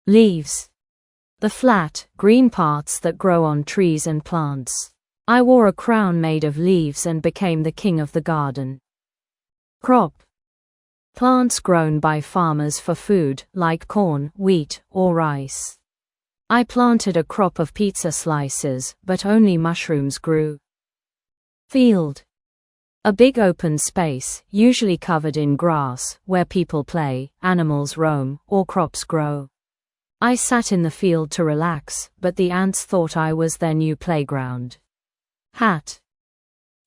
Leaves. The flat, green parts that grow on trees and plants. I wore a crown made of leaves and became the king of the garden. Crop. Plants grown by farmers for food, like corn, wheat, or rice. I planted a crop of pizza slices, but only mushrooms grew. Field. A big open space, usually covered in grass, where people play, animals roam, or crops grow. I sat in the field to relax, but the ants thought I was their new playground. Hat.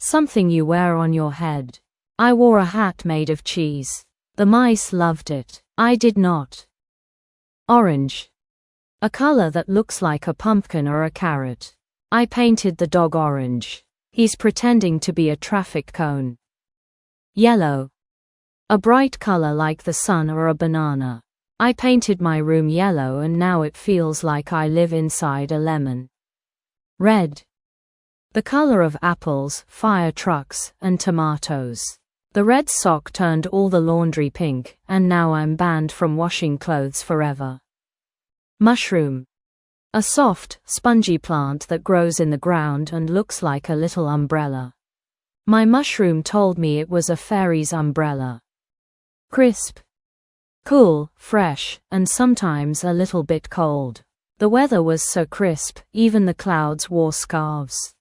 Something you wear on your head. I wore a hat made of cheese. The mice loved it. I did not. Orange. A color that looks like a pumpkin or a carrot. I painted the dog orange. He's pretending to be a traffic cone. Yellow. A bright color like the sun or a banana. I painted my room yellow and now it feels like I live inside a lemon. Red. The color of apples, fire trucks, and tomatoes. The red sock turned all the laundry pink, and now I'm banned from washing clothes forever. Mushroom. A soft, spongy plant that grows in the ground and looks like a little umbrella. My mushroom told me it was a fairy's umbrella. Crisp. Cool, fresh, and sometimes a little bit cold. The weather was so crisp, even the clouds wore scarves.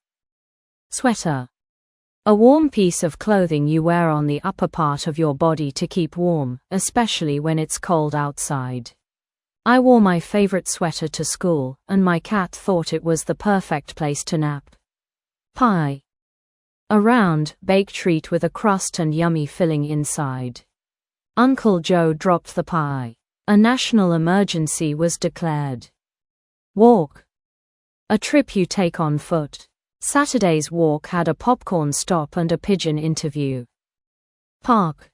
Sweater. A warm piece of clothing you wear on the upper part of your body to keep warm, especially when it's cold outside. I wore my favorite sweater to school, and my cat thought it was the perfect place to nap. Pie. A round, baked treat with a crust and yummy filling inside. Uncle Joe dropped the pie. A national emergency was declared. Walk. A trip you take on foot. Saturday's walk had a popcorn stop and a pigeon interview. Park.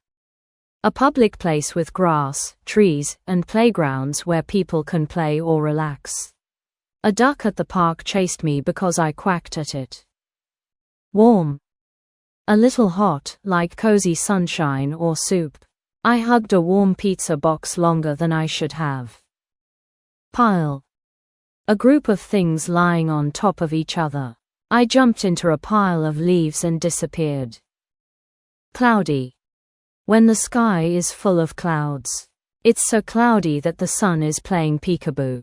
A public place with grass, trees, and playgrounds where people can play or relax. A duck at the park chased me because I quacked at it. Warm. A little hot, like cozy sunshine or soup. I hugged a warm pizza box longer than I should have. Pile. A group of things lying on top of each other. I jumped into a pile of leaves and disappeared. Cloudy. When the sky is full of clouds. It's so cloudy that the sun is playing peekaboo.